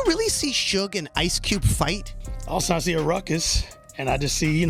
really see Suge and Ice Cube fight? Also, I see a ruckus, and I just see,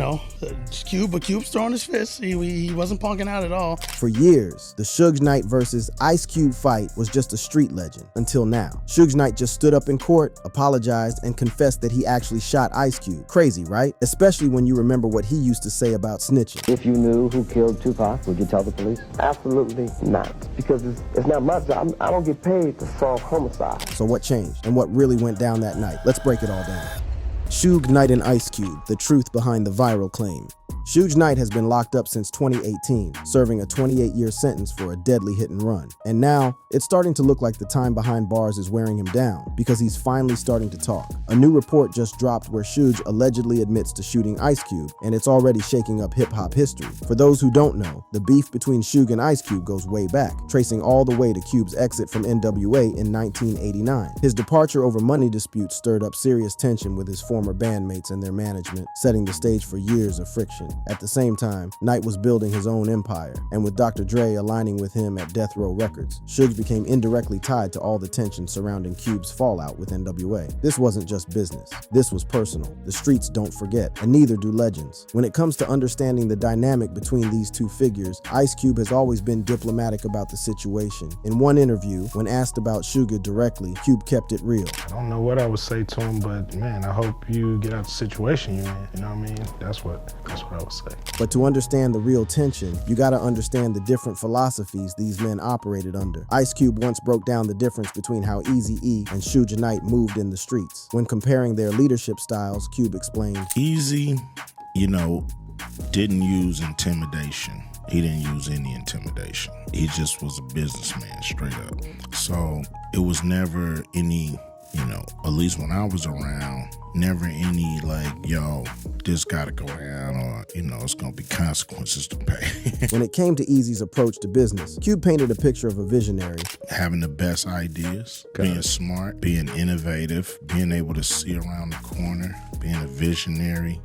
Cube's throwing his fist. He wasn't punking out at all. For years, the Suge Knight versus Ice Cube fight was just a street legend, until now. Suge Knight just stood up in court, apologized, and confessed that he actually shot Ice Cube. Crazy, right? Especially when you remember what he used to say about snitching. If you knew who killed Tupac, would you tell the police? Absolutely not, because it's not my job. I don't get paid to solve homicide. So what changed, and what really went down that night? Let's break it all down. Suge Knight and Ice Cube, the truth behind the viral claim. Suge Knight has been locked up since 2018, serving a 28-year sentence for a deadly hit and run. And now, it's starting to look like the time behind bars is wearing him down, because he's finally starting to talk. A new report just dropped where Suge allegedly admits to shooting Ice Cube, and it's already shaking up hip-hop history. For those who don't know, the beef between Suge and Ice Cube goes way back, tracing all the way to Cube's exit from NWA in 1989. His departure over money disputes stirred up serious tension with his former bandmates and their management, setting the stage for years of friction. At the same time, Knight was building his own empire, and with Dr. Dre aligning with him at Death Row Records, Suge became indirectly tied to all the tension surrounding Cube's fallout with NWA. This wasn't just business. This was personal. The streets don't forget, and neither do legends. When it comes to understanding the dynamic between these two figures, Ice Cube has always been diplomatic about the situation. In one interview, when asked about Suge directly, Cube kept it real. I don't know what I would say to him, but man, I hope you get out the situation you're in, you know what I mean? That's what I would say. But to understand the real tension, you gotta understand the different philosophies these men operated under. Ice Cube once broke down the difference between how Eazy-E and Suge Knight moved in the streets. When comparing their leadership styles, Cube explained, Eazy, didn't use intimidation. He didn't use any intimidation. He just was a businessman, straight up. So it was never any, at least when I was around, never any this gotta go down or, it's gonna be consequences to pay. When it came to Eazy's approach to business, Cube painted a picture of a visionary. Having the best ideas, being smart, being innovative, being able to see around the corner, being a visionary,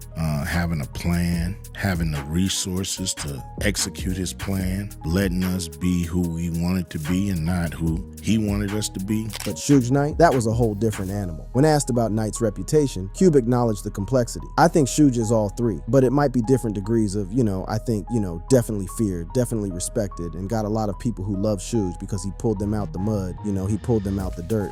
having a plan, having the resources to execute his plan, letting us be who we wanted to be and not who he wanted us to be. But Suge Knight, that was a whole different animal. When asked about Knight's reputation, Cube acknowledged the complexity. I think Suge is all three, but it might be different degrees of, definitely feared, definitely respected, and got a lot of people who love Suge because he pulled them out the mud, he pulled them out the dirt,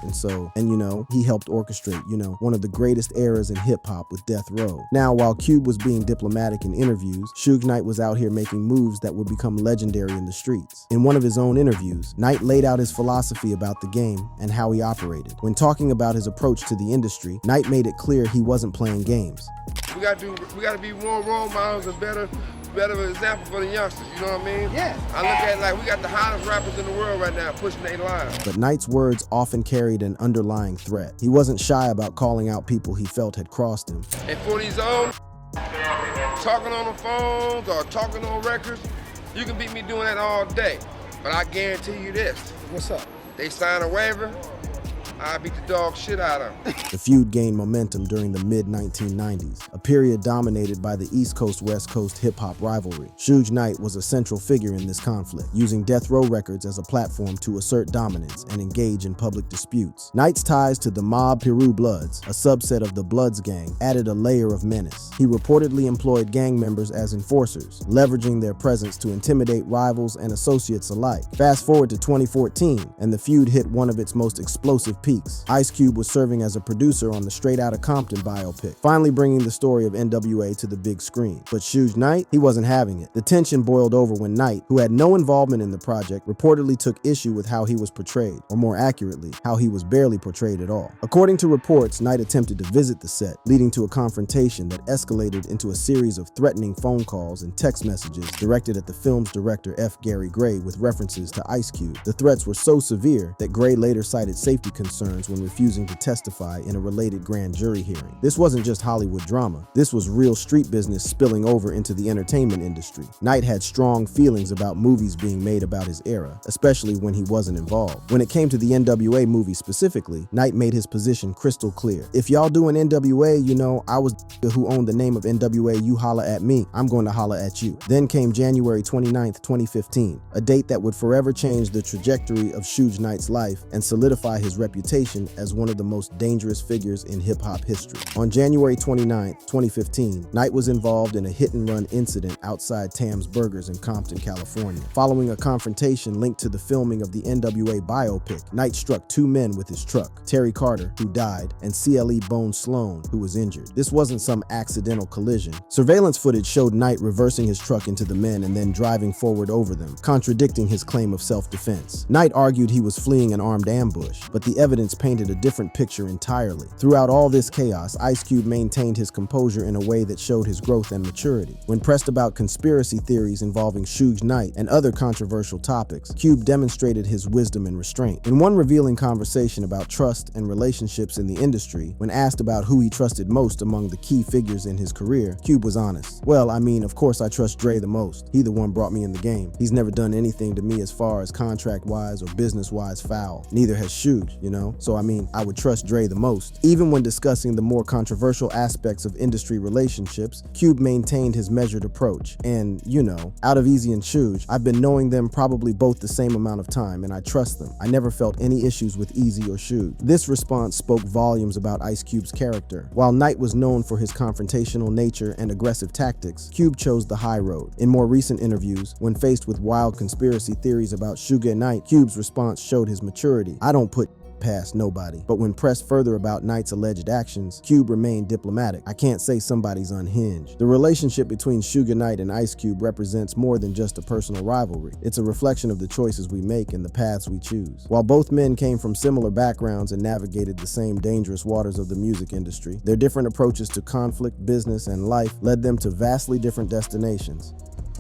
he helped orchestrate, one of the greatest eras in hip-hop with Death Row. Now, while Cube was being diplomatic in interviews, Suge Knight was out here making moves that would become legendary in the streets. In one of his own interviews, Knight laid out his philosophy about the game and how he operated. When talking about his approach to the industry, Knight made it clear he wasn't playing games. We got to be more role models and better example for the youngsters, you know what I mean? Yeah. I look at it we got the hottest rappers in the world right now pushing their lines. But Knight's words often carried an underlying threat. He wasn't shy about calling out people he felt had crossed him. And for these old talking on the phones or talking on records, you can beat me doing that all day. But I guarantee you this. What's up? They sign a waiver, I beat the dog shit out of them. The feud gained momentum during the mid-1990s, a period dominated by the East Coast-West Coast hip-hop rivalry. Suge Knight was a central figure in this conflict, using Death Row Records as a platform to assert dominance and engage in public disputes. Knight's ties to the mob Peru Bloods, a subset of the Bloods gang, added a layer of menace. He reportedly employed gang members as enforcers, leveraging their presence to intimidate rivals and associates alike. Fast forward to 2014, and the feud hit one of its most explosive peaks. Ice Cube was serving as a producer on the Straight Outta Compton biopic, finally bringing the story of NWA to the big screen. But Suge Knight, he wasn't having it. The tension boiled over when Knight, who had no involvement in the project, reportedly took issue with how he was portrayed, or more accurately, how he was barely portrayed at all. According to reports, Knight attempted to visit the set, leading to a confrontation that escalated into a series of threatening phone calls and text messages directed at the film's director F. Gary Gray with references to Ice Cube. The threats were so severe that Gray later cited safety concerns when refusing to testify in a related grand jury hearing. This wasn't just Hollywood drama. This was real street business spilling over into the entertainment industry. Knight had strong feelings about movies being made about his era, especially when he wasn't involved. When it came to the NWA movie specifically, Knight made his position crystal clear. If y'all doing NWA, I was who owned the name of NWA, you holla at me, I'm going to holla at you. Then came January 29th, 2015, a date that would forever change the trajectory of Suge Knight's life and solidify his reputation reputation as one of the most dangerous figures in hip-hop history. On January 29, 2015, Knight was involved in a hit-and-run incident outside Tam's Burgers in Compton, California. Following a confrontation linked to the filming of the NWA biopic, Knight struck two men with his truck, Terry Carter, who died, and CLE Bone Sloan, who was injured. This wasn't some accidental collision. Surveillance footage showed Knight reversing his truck into the men and then driving forward over them, contradicting his claim of self-defense. Knight argued he was fleeing an armed ambush, but the evidence painted a different picture entirely. Throughout all this chaos, Ice Cube maintained his composure in a way that showed his growth and maturity. When pressed about conspiracy theories involving Suge Knight and other controversial topics, Cube demonstrated his wisdom and restraint. In one revealing conversation about trust and relationships in the industry, when asked about who he trusted most among the key figures in his career, Cube was honest. "Well, I mean, of course I trust Dre the most. He the one brought me in the game. He's never done anything to me as far as contract-wise or business-wise foul. Neither has Suge, you know? So I mean, I would trust Dre the most." Even when discussing the more controversial aspects of industry relationships, Cube maintained his measured approach. And, you know, out of Easy and Suge, I've been knowing them probably both the same amount of time, and I trust them. I never felt any issues with Easy or Suge. This response spoke volumes about Ice Cube's character. While Knight was known for his confrontational nature and aggressive tactics, Cube chose the high road. In more recent interviews, when faced with wild conspiracy theories about Suge and Knight, Cube's response showed his maturity. "I don't put past nobody." But when pressed further about Knight's alleged actions, Cube remained diplomatic. "I can't say somebody's unhinged." The relationship between Suge Knight and Ice Cube represents more than just a personal rivalry. It's a reflection of the choices we make and the paths we choose. While both men came from similar backgrounds and navigated the same dangerous waters of the music industry, their different approaches to conflict, business, and life led them to vastly different destinations.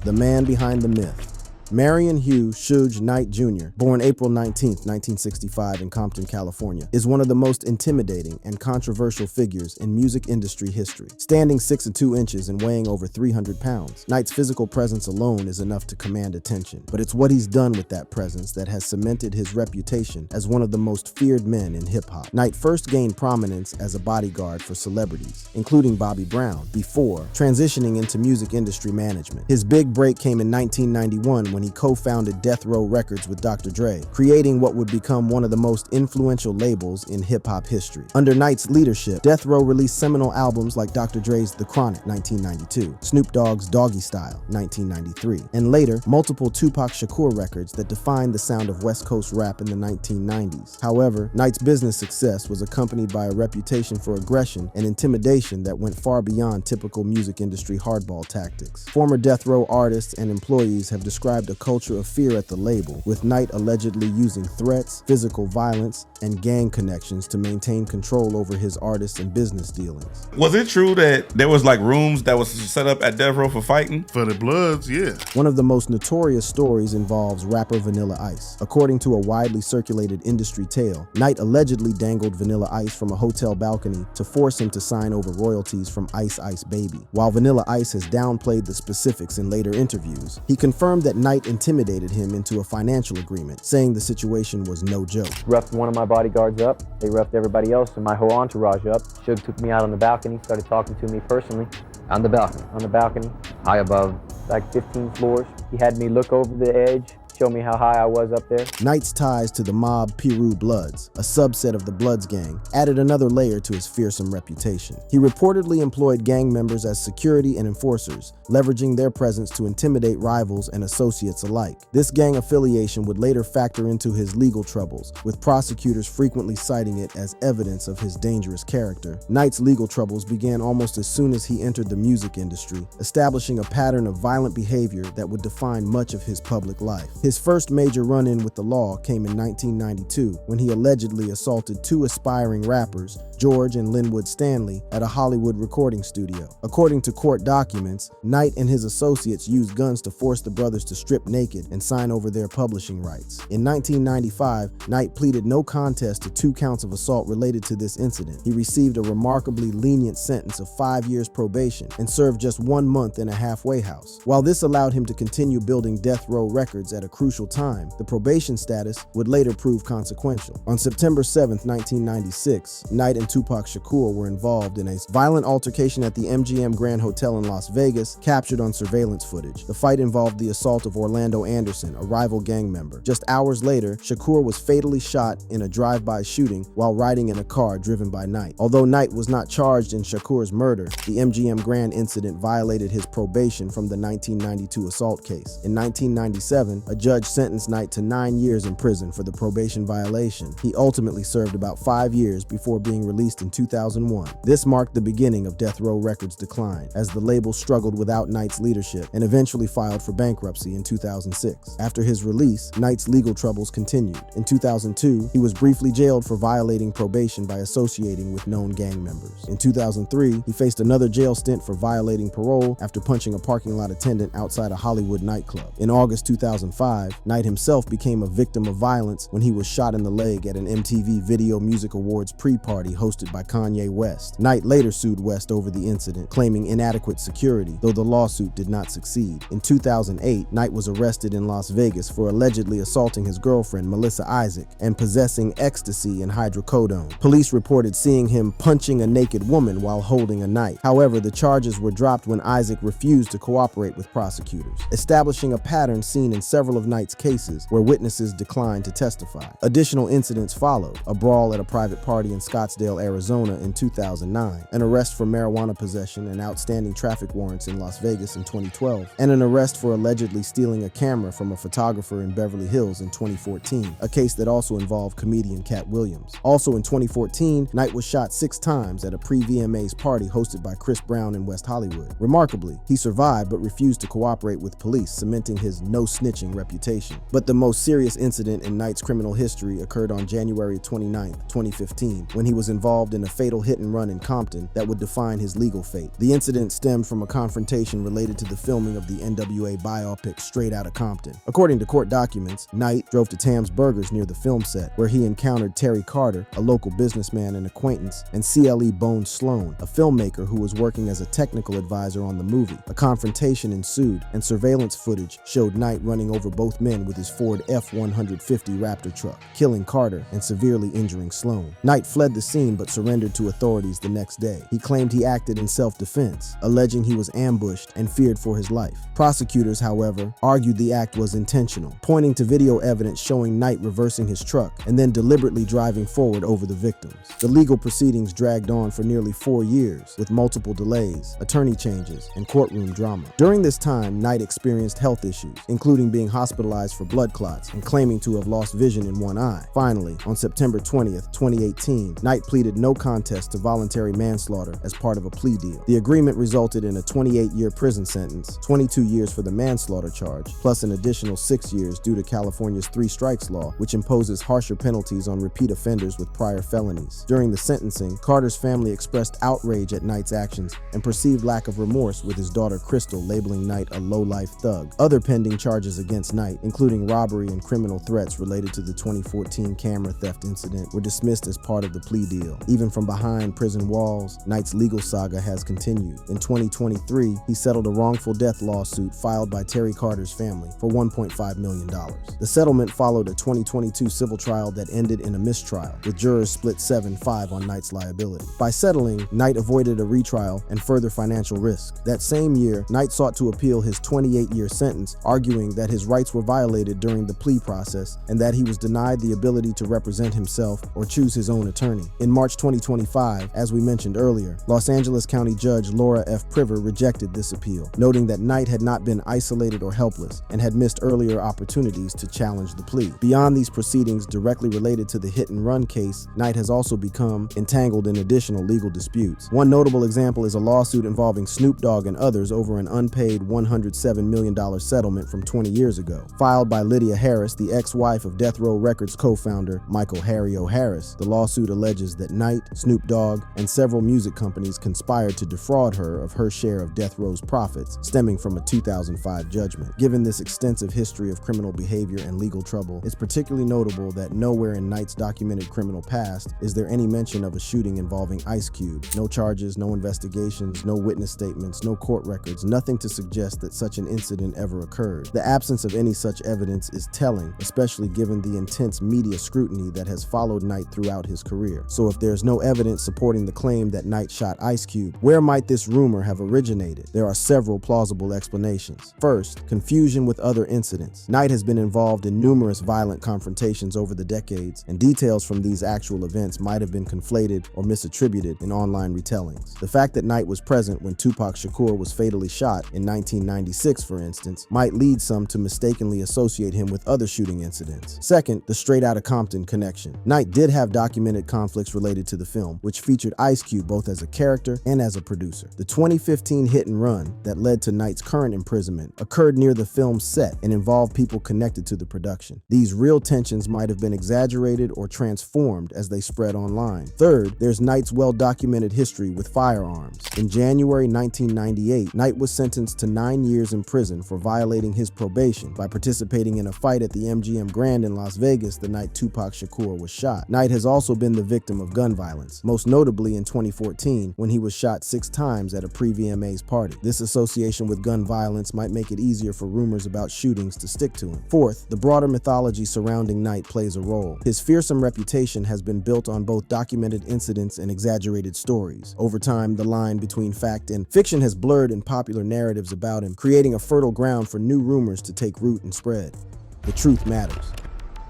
The man behind the myth. Marion Hugh Suge Knight Jr., born April 19, 1965 in Compton, California, is one of the most intimidating and controversial figures in music industry history. Standing 6 2 inches and weighing over 300 pounds, Knight's physical presence alone is enough to command attention. But it's what he's done with that presence that has cemented his reputation as one of the most feared men in hip-hop. Knight first gained prominence as a bodyguard for celebrities, including Bobby Brown, before transitioning into music industry management. His big break came in 1991 when he co-founded Death Row Records with Dr. Dre, creating what would become one of the most influential labels in hip-hop history. Under Knight's leadership, Death Row released seminal albums like Dr. Dre's The Chronic, 1992, Snoop Dogg's Doggy Style, 1993, and later, multiple Tupac Shakur records that defined the sound of West Coast rap in the 1990s. However, Knight's business success was accompanied by a reputation for aggression and intimidation that went far beyond typical music industry hardball tactics. Former Death Row artists and employees have described a culture of fear at the label, with Knight allegedly using threats, physical violence, and gang connections to maintain control over his artists and business dealings. Was it true that there was like rooms that was set up at Death Row for fighting? For the Bloods, yeah. One of the most notorious stories involves rapper Vanilla Ice. According to a widely circulated industry tale, Knight allegedly dangled Vanilla Ice from a hotel balcony to force him to sign over royalties from Ice Ice Baby. While Vanilla Ice has downplayed the specifics in later interviews, he confirmed that Knight intimidated him into a financial agreement, saying the situation was no joke. Roughed one of my bodyguards up, they roughed everybody else and my whole entourage up. Suge took me out on the balcony, started talking to me personally. On the balcony, high above, like 15 floors. He had me look over the edge, show me how high I was up there. Knight's ties to the mob Piru Bloods, a subset of the Bloods gang, added another layer to his fearsome reputation. He reportedly employed gang members as security and enforcers, leveraging their presence to intimidate rivals and associates alike. This gang affiliation would later factor into his legal troubles, with prosecutors frequently citing it as evidence of his dangerous character. Knight's legal troubles began almost as soon as he entered the music industry, establishing a pattern of violent behavior that would define much of his public life. His first major run-in with the law came in 1992 when he allegedly assaulted two aspiring rappers, George and Linwood Stanley, at a Hollywood recording studio. According to court documents, Knight and his associates used guns to force the brothers to strip naked and sign over their publishing rights. In 1995, Knight pleaded no contest to 2 counts of assault related to this incident. He received a remarkably lenient sentence of 5 years probation and served just 1 month in a halfway house. While this allowed him to continue building Death Row Records at a crucial time, the probation status would later prove consequential. On September 7, 1996, Knight and Tupac Shakur were involved in a violent altercation at the MGM Grand Hotel in Las Vegas, captured on surveillance footage. The fight involved the assault of Orlando Anderson, a rival gang member. Just hours later, Shakur was fatally shot in a drive-by shooting while riding in a car driven by Knight. Although Knight was not charged in Shakur's murder, the MGM Grand incident violated his probation from the 1992 assault case. In 1997, a judge sentenced Knight to 9 years in prison for the probation violation. He ultimately served about 5 years before being released in 2001. This marked the beginning of Death Row Records' decline, as the label struggled without Knight's leadership and eventually filed for bankruptcy in 2006. After his release, Knight's legal troubles continued. In 2002, he was briefly jailed for violating probation by associating with known gang members. In 2003, he faced another jail stint for violating parole after punching a parking lot attendant outside a Hollywood nightclub. In August 2005, Knight himself became a victim of violence when he was shot in the leg at an MTV Video Music Awards pre-party hosted by Kanye West. Knight later sued West over the incident, claiming inadequate security, though the lawsuit did not succeed. In 2008, Knight was arrested in Las Vegas for allegedly assaulting his girlfriend, Melissa Isaac, and possessing ecstasy and hydrocodone. Police reported seeing him punching a naked woman while holding a knife. However, the charges were dropped when Isaac refused to cooperate with prosecutors, establishing a pattern seen in several of Knight's cases where witnesses declined to testify. Additional incidents followed: a brawl at a private party in Scottsdale, Arizona in 2009, an arrest for marijuana possession and outstanding traffic warrants in Las Vegas in 2012, and an arrest for allegedly stealing a camera from a photographer in Beverly Hills in 2014, a case that also involved comedian Cat Williams. Also in 2014, Knight was shot 6 times at a pre-VMAs party hosted by Chris Brown in West Hollywood. Remarkably, he survived but refused to cooperate with police, cementing his no-snitching reputation. But the most serious incident in Knight's criminal history occurred on January 29, 2015, when he was involved in a fatal hit-and-run in Compton that would define his legal fate. The incident stemmed from a confrontation related to the filming of the NWA biopic Straight Outta Compton. According to court documents, Knight drove to Tam's Burgers near the film set, where he encountered Terry Carter, a local businessman and acquaintance, and CLE Bone Sloan, a filmmaker who was working as a technical advisor on the movie. A confrontation ensued, and surveillance footage showed Knight running over both men with his Ford F-150 Raptor truck, killing Carter and severely injuring Sloan. Knight fled the scene but surrendered to authorities the next day. He claimed he acted in self-defense, alleging he was ambushed and feared for his life. Prosecutors, however, argued the act was intentional, pointing to video evidence showing Knight reversing his truck and then deliberately driving forward over the victims. The legal proceedings dragged on for nearly 4 years, with multiple delays, attorney changes, and courtroom drama. During this time, Knight experienced health issues, including being hospitalized for blood clots and claiming to have lost vision in one eye. Finally, on September 20th, 2018, Knight pleaded no contest to voluntary manslaughter as part of a plea deal. The agreement resulted in a 28-year prison sentence, 22 years for the manslaughter charge, plus an additional 6 years due to California's 3 strikes law, which imposes harsher penalties on repeat offenders with prior felonies. During the sentencing, Carter's family expressed outrage at Knight's actions and perceived lack of remorse, with his daughter Crystal labeling Knight a low-life thug. Other pending charges against Knight, including robbery and criminal threats related to the 2014 camera theft incident, were dismissed as part of the plea deal. Even from behind prison walls, Knight's legal saga has continued. In 2023, he settled a wrongful death lawsuit filed by Terry Carter's family for $1.5 million. The settlement followed a 2022 civil trial that ended in a mistrial, with jurors split 7-5 on Knight's liability. By settling, Knight avoided a retrial and further financial risk. That same year, Knight sought to appeal his 28-year sentence, arguing that his rights were violated during the plea process and that he was denied the ability to represent himself or choose his own attorney. In March 2025, as we mentioned earlier, Los Angeles County Judge Laura F. Priver rejected this appeal, noting that Knight had not been isolated or helpless and had missed earlier opportunities to challenge the plea. Beyond these proceedings directly related to the hit-and-run case, Knight has also become entangled in additional legal disputes. One notable example is a lawsuit involving Snoop Dogg and others over an unpaid $107 million settlement from 20 years ago. Filed by Lydia Harris, the ex-wife of Death Row Records co-founder Michael Harry O'Harris, the lawsuit alleges that Knight, Snoop Dogg, and several music companies conspired to defraud her of her share of Death Row's profits, stemming from a 2005 judgment. Given this extensive history of criminal behavior and legal trouble, it's particularly notable that nowhere in Knight's documented criminal past is there any mention of a shooting involving Ice Cube. No charges, no investigations, no witness statements, no court records, nothing to suggest that such an incident ever occurred. The absence of any such evidence is telling, especially given the intense media scrutiny that has followed Knight throughout his career. So if there's no evidence supporting the claim that Knight shot Ice Cube, where might this rumor have originated? There are several plausible explanations. First, confusion with other incidents. Knight has been involved in numerous violent confrontations over the decades, and details from these actual events might have been conflated or misattributed in online retellings. The fact that Knight was present when Tupac Shakur was fatally shot in 1996, for instance, might lead some to mistakenly associate him with other shooting incidents. Second, the Straight Outta Compton connection. Knight did have documented conflicts related to the film, which featured Ice Cube both as a character and as a producer. The 2015 hit and run that led to Knight's current imprisonment occurred near the film's set and involved people connected to the production. These real tensions might have been exaggerated or transformed as they spread online. Third, there's Knight's well-documented history with firearms. In January 1998, Knight was sentenced to 9 years in prison for violating his probation by participating in a fight at the MGM Grand in Las Vegas the night Tupac Shakur was shot. Knight has also been the victim of gun violence, most notably in 2014 when he was shot 6 times at a pre-VMAs party. This association with gun violence might make it easier for rumors about shootings to stick to him. Fourth, the broader mythology surrounding Knight plays a role. His fearsome reputation has been built on both documented incidents and exaggerated stories. Over time, the line between fact and fiction has blurred in popular narratives about him, creating a fertile ground for new rumors to take root and spread. The truth matters.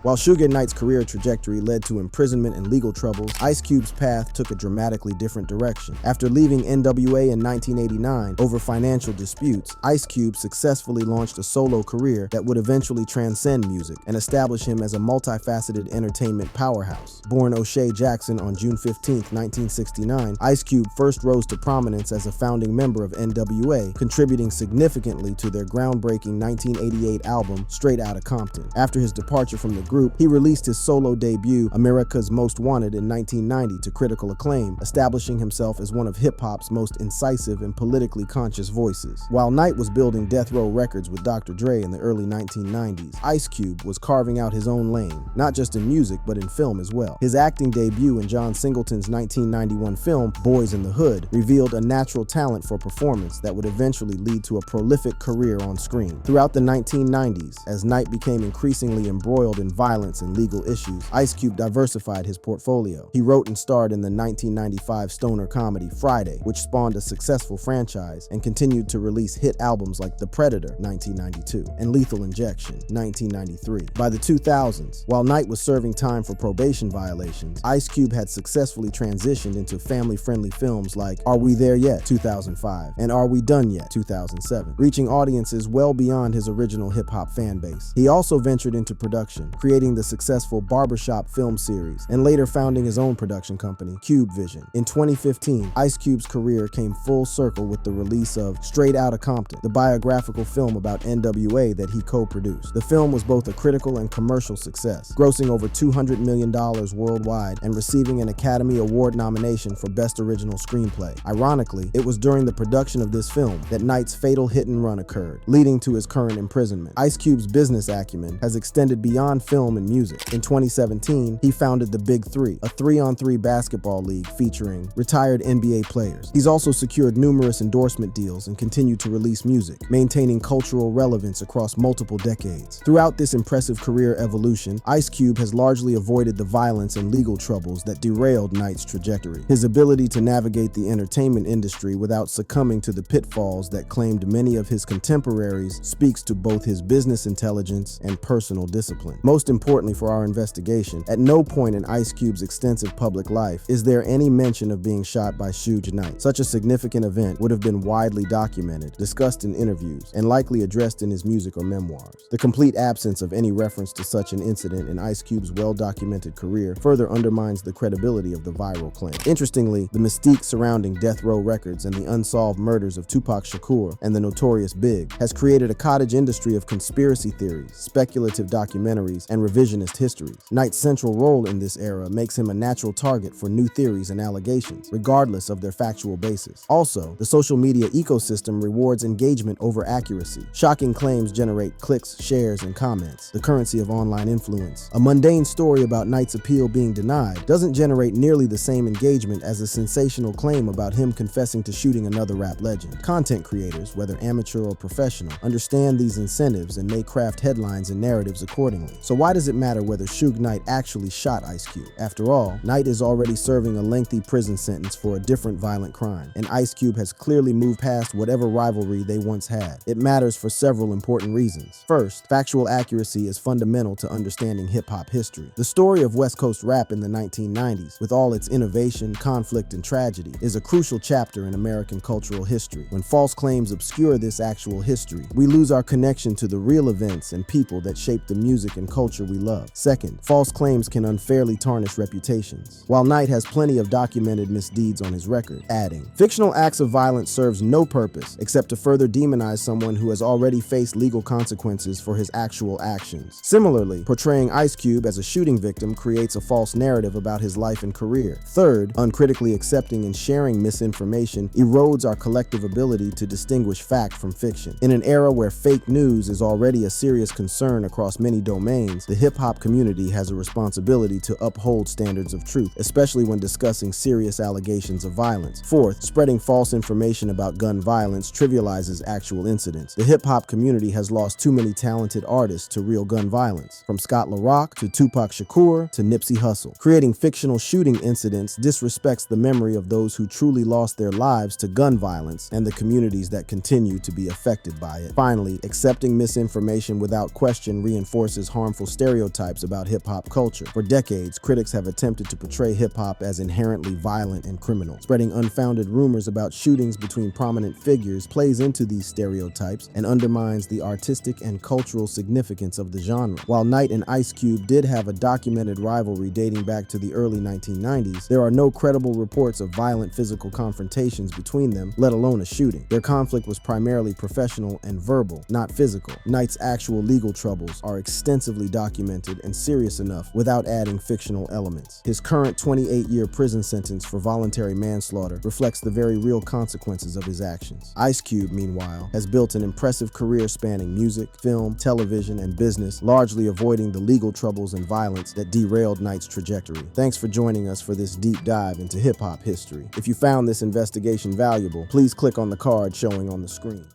While Suge and Knight's career trajectory led to imprisonment and legal troubles, Ice Cube's path took a dramatically different direction. After leaving NWA in 1989 over financial disputes, Ice Cube successfully launched a solo career that would eventually transcend music and establish him as a multifaceted entertainment powerhouse. Born O'Shea Jackson on June 15, 1969, Ice Cube first rose to prominence as a founding member of NWA, contributing significantly to their groundbreaking 1988 album, Straight Outta Compton. After his departure from the group, he released his solo debut, America's Most Wanted, in 1990 to critical acclaim, establishing himself as one of hip-hop's most incisive and politically conscious voices. While Knight was building Death Row Records with Dr. Dre in the early 1990s, Ice Cube was carving out his own lane, not just in music, but in film as well. His acting debut in John Singleton's 1991 film, Boys in the Hood, revealed a natural talent for performance that would eventually lead to a prolific career on screen. Throughout the 1990s, as Knight became increasingly embroiled in violence and legal issues, Ice Cube diversified his portfolio. He wrote and starred in the 1995 stoner comedy Friday, which spawned a successful franchise, and continued to release hit albums like The Predator, 1992, and Lethal Injection, 1993. By the 2000s, while Knight was serving time for probation violations, Ice Cube had successfully transitioned into family-friendly films like Are We There Yet, 2005, and Are We Done Yet, 2007, reaching audiences well beyond his original hip-hop fan base. He also ventured into production, creating the successful Barbershop film series, and later founding his own production company, Cube Vision. In 2015, Ice Cube's career came full circle with the release of Straight Outta Compton, the biographical film about NWA that he co-produced. The film was both a critical and commercial success, grossing over $200 million worldwide and receiving an Academy Award nomination for Best Original Screenplay. Ironically, it was during the production of this film that Knight's fatal hit and run occurred, leading to his current imprisonment. Ice Cube's business acumen has extended beyond film and music. In 2017, he founded the Big Three, a 3-on-3 basketball league featuring retired NBA players. He's also secured numerous endorsement deals and continued to release music, maintaining cultural relevance across multiple decades. Throughout this impressive career evolution, Ice Cube has largely avoided the violence and legal troubles that derailed Knight's trajectory. His ability to navigate the entertainment industry without succumbing to the pitfalls that claimed many of his contemporaries speaks to both his business intelligence and personal discipline. Most importantly for our investigation, at no point in Ice Cube's extensive public life is there any mention of being shot by Suge Knight. Such a significant event would have been widely documented, discussed in interviews, and likely addressed in his music or memoirs. The complete absence of any reference to such an incident in Ice Cube's well-documented career further undermines the credibility of the viral claim. Interestingly, the mystique surrounding Death Row Records and the unsolved murders of Tupac Shakur and the Notorious Big has created a cottage industry of conspiracy theories, speculative documentaries, and and revisionist histories. Knight's central role in this era makes him a natural target for new theories and allegations, regardless of their factual basis. Also, the social media ecosystem rewards engagement over accuracy. Shocking claims generate clicks, shares, and comments, the currency of online influence. A mundane story about Knight's appeal being denied doesn't generate nearly the same engagement as a sensational claim about him confessing to shooting another rap legend. Content creators, whether amateur or professional, understand these incentives and may craft headlines and narratives accordingly. So why does it matter whether Suge Knight actually shot Ice Cube? After all, Knight is already serving a lengthy prison sentence for a different violent crime, and Ice Cube has clearly moved past whatever rivalry they once had. It matters for several important reasons. First, factual accuracy is fundamental to understanding hip-hop history. The story of West Coast rap in the 1990s, with all its innovation, conflict, and tragedy, is a crucial chapter in American cultural history. When false claims obscure this actual history, we lose our connection to the real events and people that shape the music and culture we love. Second, false claims can unfairly tarnish reputations. While Knight has plenty of documented misdeeds on his record, adding, fictional acts of violence serves no purpose except to further demonize someone who has already faced legal consequences for his actual actions. Similarly, portraying Ice Cube as a shooting victim creates a false narrative about his life and career. Third, uncritically accepting and sharing misinformation erodes our collective ability to distinguish fact from fiction. In an era where fake news is already a serious concern across many domains, the hip-hop community has a responsibility to uphold standards of truth, especially when discussing serious allegations of violence. Fourth, spreading false information about gun violence trivializes actual incidents. The hip-hop community has lost too many talented artists to real gun violence, from Scott LaRock to Tupac Shakur to Nipsey Hussle. Creating fictional shooting incidents disrespects the memory of those who truly lost their lives to gun violence and the communities that continue to be affected by it. Finally, accepting misinformation without question reinforces harmful stereotypes about hip-hop culture. For decades, critics have attempted to portray hip-hop as inherently violent and criminal. Spreading unfounded rumors about shootings between prominent figures plays into these stereotypes and undermines the artistic and cultural significance of the genre. While Knight and Ice Cube did have a documented rivalry dating back to the early 1990s, there are no credible reports of violent physical confrontations between them, let alone a shooting. Their conflict was primarily professional and verbal, not physical. Knight's actual legal troubles are extensively documented and serious enough without adding fictional elements. His current 28-year prison sentence for voluntary manslaughter reflects the very real consequences of his actions. Ice Cube, meanwhile, has built an impressive career spanning music, film, television, and business, largely avoiding the legal troubles and violence that derailed Knight's trajectory. Thanks for joining us for this deep dive into hip-hop history. If you found this investigation valuable, please click on the card showing on the screen.